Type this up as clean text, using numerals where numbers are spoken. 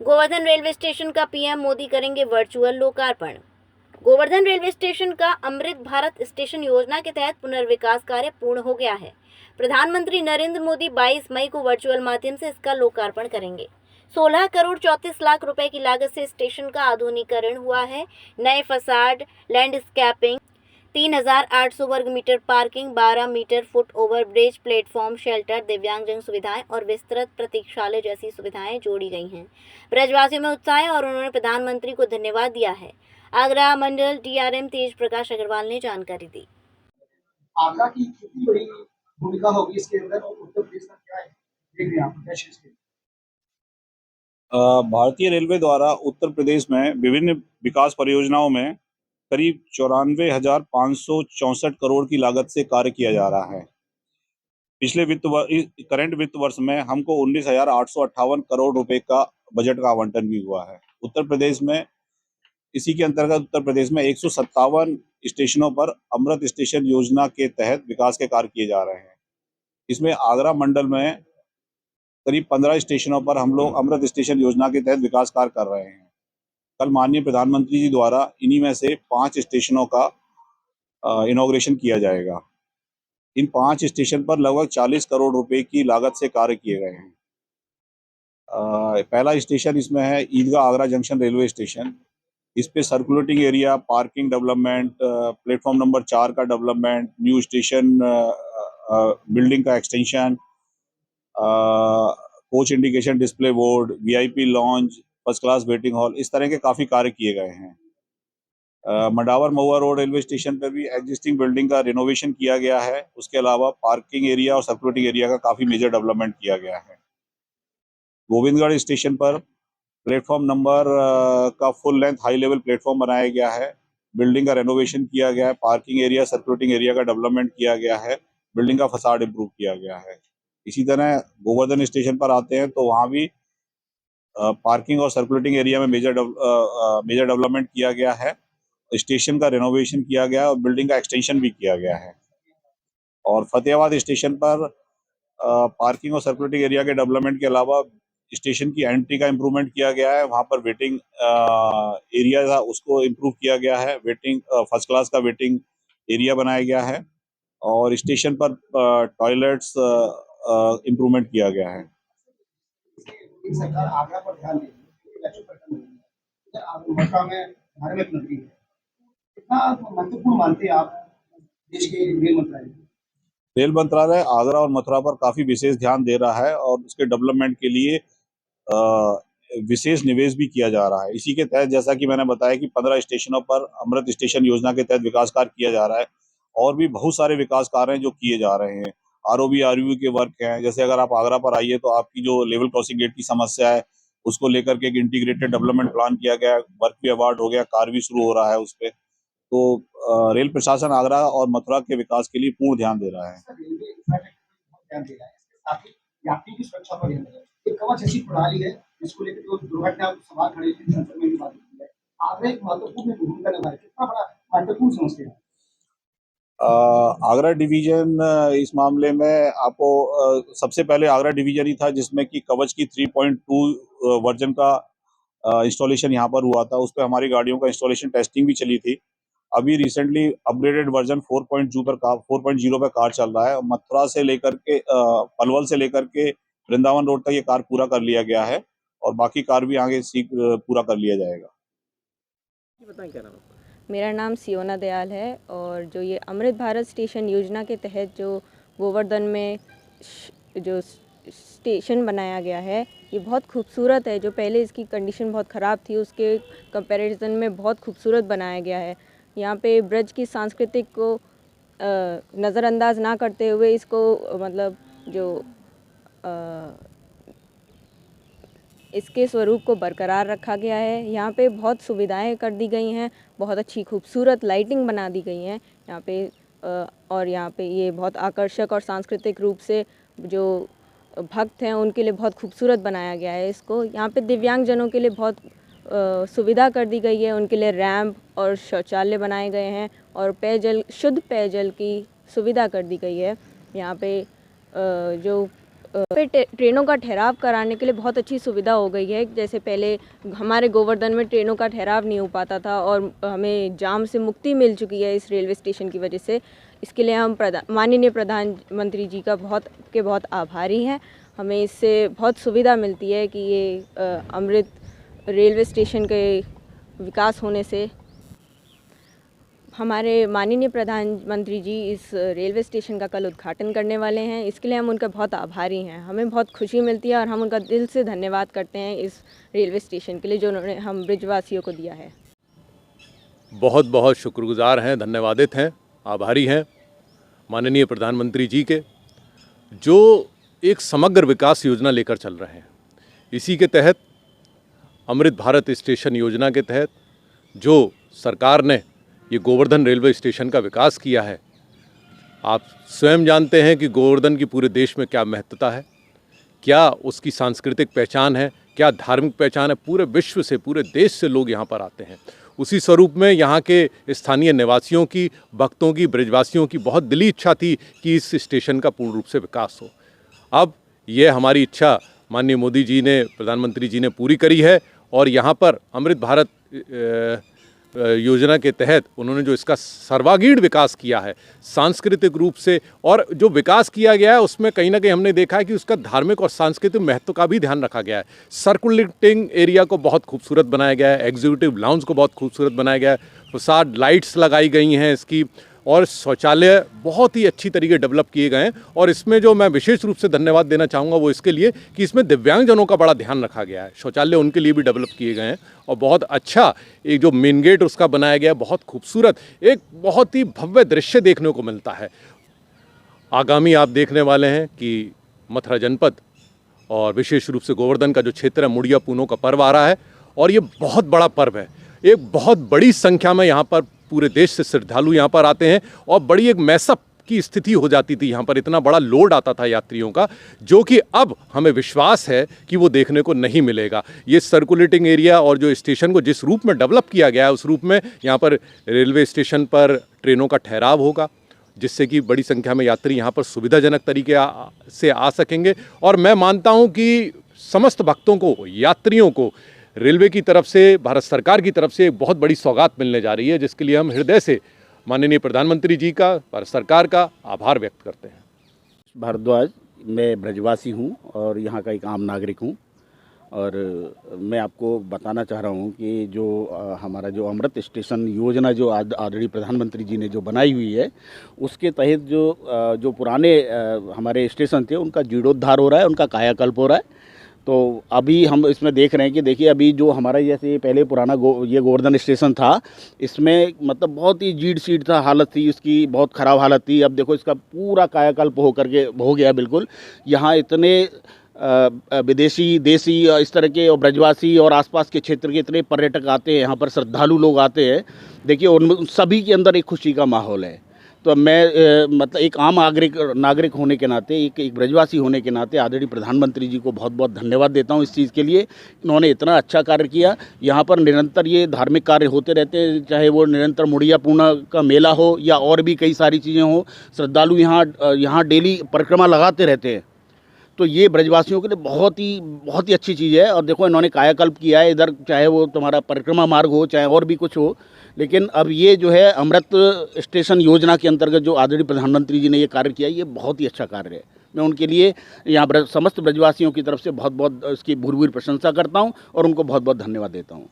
Govardhan railway station का PM Modi करेंगे virtual लोकार्पण। गोवर्धन रेलवे स्टेशन का अमृत भारत स्टेशन योजना के तहत पुनर्विकास कार्य पूर्ण हो गया है। प्रधानमंत्री नरेंद्र मोदी 22 मई को वर्चुअल माध्यम से इसका लोकार्पण करेंगे। 16 करोड़ 34 लाख रुपए की लागत से स्टेशन का आधुनिकीकरण हुआ है। नए फसाड, लैंडस्केपिंग, 3,800 वर्ग metre parking, 12 metre foot over bridge, platform, shelter, दिव्यांगजन सुविधाएं और विस्तृत प्रतीक्षालय जैसी सुविधाएं जोड़ी गई हैं। ब्रजवासियों में उत्साह है और उन्होंने प्रधानमंत्री को धन्यवाद दिया है। आगरा मंडल डीआरएम तेज प्रकाश अग्रवाल ने जानकारी दी। आगरा की कितनी बड़ी भूमिका होगी इसके अंदर और उत्तर प्रदेश का क्या है देख रहे हैं आप कैसे इसके भारतीय रेलवे द्वारा उत्तर प्रदेश में विभिन्न विकास परियोजनाओं में करीब 94,564 करोड़ की लागत से कार्य किया जा रहा है। पिछले करंट वित्त वर्ष में हमको 19,858 करोड़ रुपए का बजट का आवंटन भी हुआ है। उत्तर प्रदेश में इसी के अंतर्गत उत्तर प्रदेश में 157 स्टेशनों पर अमृत स्टेशन योजना के तहत विकास के कार्य किए जा रहे हैं। इसमें आगरा मंडल में करीब 15 स्टेशनों पर हम लोग अमृत स्टेशन योजना के तहत विकास कार्य कर रहे हैं। कल माननीय प्रधानमंत्री जी द्वारा इन्हीं में से 5 स्टेशनों का इनॉग्रेशन किया जाएगा। इन 5 स्टेशन पर लगभग 40 करोड़ रुपए की लागत से कार्य किए गए हैं। पहला स्टेशन इसमें है ईदगाह आगरा जंक्शन रेलवे स्टेशन। इस पे circulating area, parking development, platform number 4 का डेवलपमेंट, न्यू स्टेशन बिल्डिंग का extension, coach indication display board, VIP lounge, first class waiting hall, इस तरह के काफ़ी कार्य किए गए हैं। मंडावर महुआ रोड रेलवे स्टेशन पर भी एग्जिस्टिंग बिल्डिंग का रिनोवेशन किया गया है। उसके अलावा पार्किंग एरिया और सर्कुलेटिंग एरिया का काफ़ी मेजर डेवलपमेंट किया गया है। गोविंदगढ़ स्टेशन पर प्लेटफॉर्म नंबर का full length high level platform बनाया गया है। बिल्डिंग का रेनोवेशन किया गया है। पार्किंग एरिया, सर्कुलेटिंग एरिया का डेवलपमेंट किया गया है। बिल्डिंग का फसाड इम्प्रूव किया गया है। इसी तरह गोवर्धन स्टेशन पर आते हैं तो वहाँ भी पार्किंग और सर्कुलेटिंग एरिया में मेजर डेवलपमेंट किया गया है। स्टेशन का रेनोवेशन किया गया है और बिल्डिंग का एक्सटेंशन भी किया गया है। और फतेहाबाद स्टेशन पर पार्किंग और सर्कुलेटिंग एरिया के डेवलपमेंट के अलावा स्टेशन की एंट्री का इम्प्रूवमेंट किया गया है। वहाँ पर वेटिंग एरिया था उसको इम्प्रूव किया गया है। वेटिंग फर्स्ट क्लास का वेटिंग एरिया बनाया गया है और स्टेशन पर टॉयलेट्स इम्प्रूवमेंट किया गया है। सरकार आगरा पर ध्यान दे रही है क्योंकि मथुरा में धार्मिक नगरी है। कितना महत्वपूर्ण मानते हैं आप देश के रेल मंत्रालय? रेल मंत्रालय आगरा और मथुरा पर काफी विशेष ध्यान दे रहा है और उसके डेवलपमेंट के लिए विशेष निवेश भी किया जा रहा है। इसी के तहत जैसा कि मैंने बताया कि 15 स्टेशनों पर अमृत स्टेशन योजना के तहत विकास कार्य किया जा रहा है और भी बहुत सारे विकास कार्य हैं जो किए जा रहे हैं। आरओबी आरयू के वर्क हैं। जैसे अगर आप आगरा पर आइए तो आपकी जो लेवल क्रॉसिंग गेट की समस्या है उसको लेकर के एक इंटीग्रेटेड डेवलपमेंट प्लान किया गया है। वर्क भी अवार्ड हो गया, कार्य भी शुरू हो रहा है उस पर। तो रेल प्रशासन आगरा और मथुरा के विकास के लिए पूर्ण ध्यान दे रहा है। रेलवे ध्यान दे रहा है, इसके साथ ही यात्री की सुरक्षा पर ध्यान दे रहा है। एक कवच ऐसी प्रणाली है जिसको लेकर जो दुर्घटना सवाल खड़े थे संसद में भी बात की है। आगरा एक महत्वपूर्ण भूमिका निभा है। कितना बड़ा महत्वपूर्ण समझते हैं? आगरा डिवीजन इस मामले में आपको सबसे पहले आगरा डिवीजन ही था जिसमें कि कवच की 3.2 वर्जन का इंस्टॉलेशन यहाँ पर हुआ था। उस पर हमारी गाड़ियों का इंस्टॉलेशन टेस्टिंग भी चली थी। अभी रिसेंटली अपग्रेडेड वर्जन 4.0 पर कार चल रहा है। मथुरा से लेकर के पलवल से लेकर के वृंदावन रोड तक ये कार पूरा कर लिया गया है और बाकी कार भी आगे पूरा कर लिया जाएगा। बताएं क्या नाम है? मेरा नाम सियोना दयाल है और जो ये अमृत भारत स्टेशन योजना के तहत जो गोवर्धन में जो स्टेशन बनाया गया है ये बहुत खूबसूरत है। जो पहले इसकी कंडीशन बहुत ख़राब थी उसके कंपैरिजन में बहुत खूबसूरत बनाया गया है। यहाँ पे ब्रज की सांस्कृतिक को नज़रअंदाज ना करते हुए इसको मतलब जो इसके स्वरूप को बरकरार रखा गया है। यहाँ पे बहुत सुविधाएं कर दी गई हैं, बहुत अच्छी खूबसूरत लाइटिंग बना दी गई हैं यहाँ पे। और यहाँ पे ये बहुत आकर्षक और सांस्कृतिक रूप से जो भक्त हैं उनके लिए बहुत खूबसूरत बनाया गया है इसको। यहाँ पे दिव्यांगजनों के लिए बहुत सुविधा कर दी गई है। उनके लिए रैंप और शौचालय बनाए गए हैं और शुद्ध पेयजल की सुविधा कर दी गई है। यहाँ पे जो पे ट्रेनों का ठहराव कराने के लिए बहुत अच्छी सुविधा हो गई है। जैसे पहले हमारे गोवर्धन में ट्रेनों का ठहराव नहीं हो पाता था और हमें जाम से मुक्ति मिल चुकी है इस रेलवे स्टेशन की वजह से। इसके लिए हम माननीय प्रधानमंत्री जी का बहुत आभारी हैं। हमें इससे बहुत सुविधा मिलती है कि ये अमृत रेलवे स्टेशन के विकास होने से हमारे माननीय प्रधानमंत्री जी इस रेलवे स्टेशन का कल उद्घाटन करने वाले हैं। इसके लिए हम उनका बहुत आभारी हैं। हमें बहुत खुशी मिलती है और हम उनका दिल से धन्यवाद करते हैं इस रेलवे स्टेशन के लिए जो उन्होंने हम ब्रिजवासियों को दिया है। बहुत बहुत शुक्रगुजार हैं, धन्यवादित हैं, आभारी हैं माननीय प्रधानमंत्री जी के, जो एक समग्र विकास योजना लेकर चल रहे हैं। इसी के तहत अमृत भारत स्टेशन योजना के तहत जो सरकार ने ये गोवर्धन रेलवे स्टेशन का विकास किया है, आप स्वयं जानते हैं कि गोवर्धन की पूरे देश में क्या महत्वता है, क्या उसकी सांस्कृतिक पहचान है, क्या धार्मिक पहचान है। पूरे विश्व से, पूरे देश से लोग यहाँ पर आते हैं। उसी स्वरूप में यहाँ के स्थानीय निवासियों की, भक्तों की, ब्रजवासियों की बहुत दिली इच्छा थी कि इस स्टेशन का पूर्ण रूप से विकास हो। अब ये हमारी इच्छा माननीय मोदी जी ने, प्रधानमंत्री जी ने पूरी करी है और यहाँ पर अमृत भारत योजना के तहत उन्होंने जो इसका सर्वांगीण विकास किया है सांस्कृतिक रूप से, और जो विकास किया गया है उसमें कहीं ना कहीं हमने देखा है कि उसका धार्मिक और सांस्कृतिक महत्व का भी ध्यान रखा गया है। सर्कुलेटिंग एरिया को बहुत खूबसूरत बनाया गया है, एग्जीक्यूटिव लाउंज को बहुत खूबसूरत बनाया गया है, फसाड लाइट्स लगाई गई हैं इसकी, और शौचालय बहुत ही अच्छी तरीके डेवलप किए गए हैं। और इसमें जो मैं विशेष रूप से धन्यवाद देना चाहूँगा वो इसके लिए कि इसमें दिव्यांगजनों का बड़ा ध्यान रखा गया है। शौचालय उनके लिए भी डेवलप किए गए हैं और बहुत अच्छा एक जो मेन गेट उसका बनाया गया है, बहुत खूबसूरत, एक बहुत ही भव्य दृश्य देखने को मिलता है। आगामी आप देखने वाले हैं कि मथुरा जनपद और विशेष रूप से गोवर्धन का जो क्षेत्र है, मुड़िया पूनों का पर्व आ रहा है और ये बहुत बड़ा पर्व है। एक बहुत बड़ी संख्या में यहाँ पर पूरे देश से श्रद्धालु यहाँ पर आते हैं और बड़ी एक मैसअप की स्थिति हो जाती थी यहाँ पर, इतना बड़ा लोड आता था यात्रियों का, जो कि अब हमें विश्वास है कि वो देखने को नहीं मिलेगा। ये सर्कुलेटिंग एरिया और जो स्टेशन को जिस रूप में डेवलप किया गया है उस रूप में यहाँ पर रेलवे स्टेशन पर ट्रेनों का ठहराव होगा, जिससे कि बड़ी संख्या में यात्री यहाँ पर सुविधाजनक तरीके से आ सकेंगे। और मैं मानता हूँ कि समस्त भक्तों को, यात्रियों को रेलवे की तरफ से, भारत सरकार की तरफ से एक बहुत बड़ी सौगात मिलने जा रही है, जिसके लिए हम हृदय से माननीय प्रधानमंत्री जी का, भारत सरकार का आभार व्यक्त करते हैं। भारद्वाज, मैं ब्रजवासी हूँ और यहाँ का एक आम नागरिक हूँ और मैं आपको बताना चाह रहा हूँ कि जो हमारा जो अमृत स्टेशन योजना जो आदरणीय प्रधानमंत्री जी ने जो बनाई हुई है, उसके तहत जो पुराने हमारे स्टेशन थे उनका जीर्णोद्धार हो रहा है, उनका कायाकल्प हो रहा है। तो अभी हम इसमें देख रहे हैं कि देखिए अभी जो हमारा जैसे पहले पुराना ये गोवर्धन स्टेशन था, इसमें मतलब बहुत ही जीर्ण शीर्ण था, हालत थी उसकी, बहुत ख़राब हालत थी। अब देखो इसका पूरा कायाकल्प हो गया बिल्कुल। यहाँ इतने विदेशी, देसी इस तरह के और ब्रजवासी और आसपास के क्षेत्र के इतने पर्यटक आते हैं, यहाँ पर श्रद्धालु लोग आते हैं। देखिए उन सभी के अंदर एक खुशी का माहौल है। तो मैं मतलब एक आम नागरिक होने के नाते, एक ब्रजवासी होने के नाते आदरणीय प्रधानमंत्री जी को बहुत बहुत धन्यवाद देता हूँ इस चीज़ के लिए। इन्होंने इतना अच्छा कार्य किया। यहाँ पर निरंतर ये धार्मिक कार्य होते रहते हैं, चाहे वो निरंतर मुड़िया पूर्णिमा का मेला हो या और भी कई सारी चीज़ें हों। श्रद्धालु यहाँ डेली परिक्रमा लगाते रहते हैं। तो ये ब्रजवासियों के लिए बहुत ही अच्छी चीज़ है। और देखो इन्होंने कायाकल्प किया है इधर, चाहे वो तुम्हारा परिक्रमा मार्ग हो, चाहे और भी कुछ हो। लेकिन अब ये जो है अमृत स्टेशन योजना के अंतर्गत जो आदरणीय प्रधानमंत्री जी ने ये कार्य किया, ये बहुत ही अच्छा कार्य है। मैं उनके लिए यहाँ समस्त ब्रजवासियों की तरफ से बहुत बहुत इसकी भूरि भूरि प्रशंसा करता हूँ और उनको बहुत बहुत धन्यवाद देता हूँ।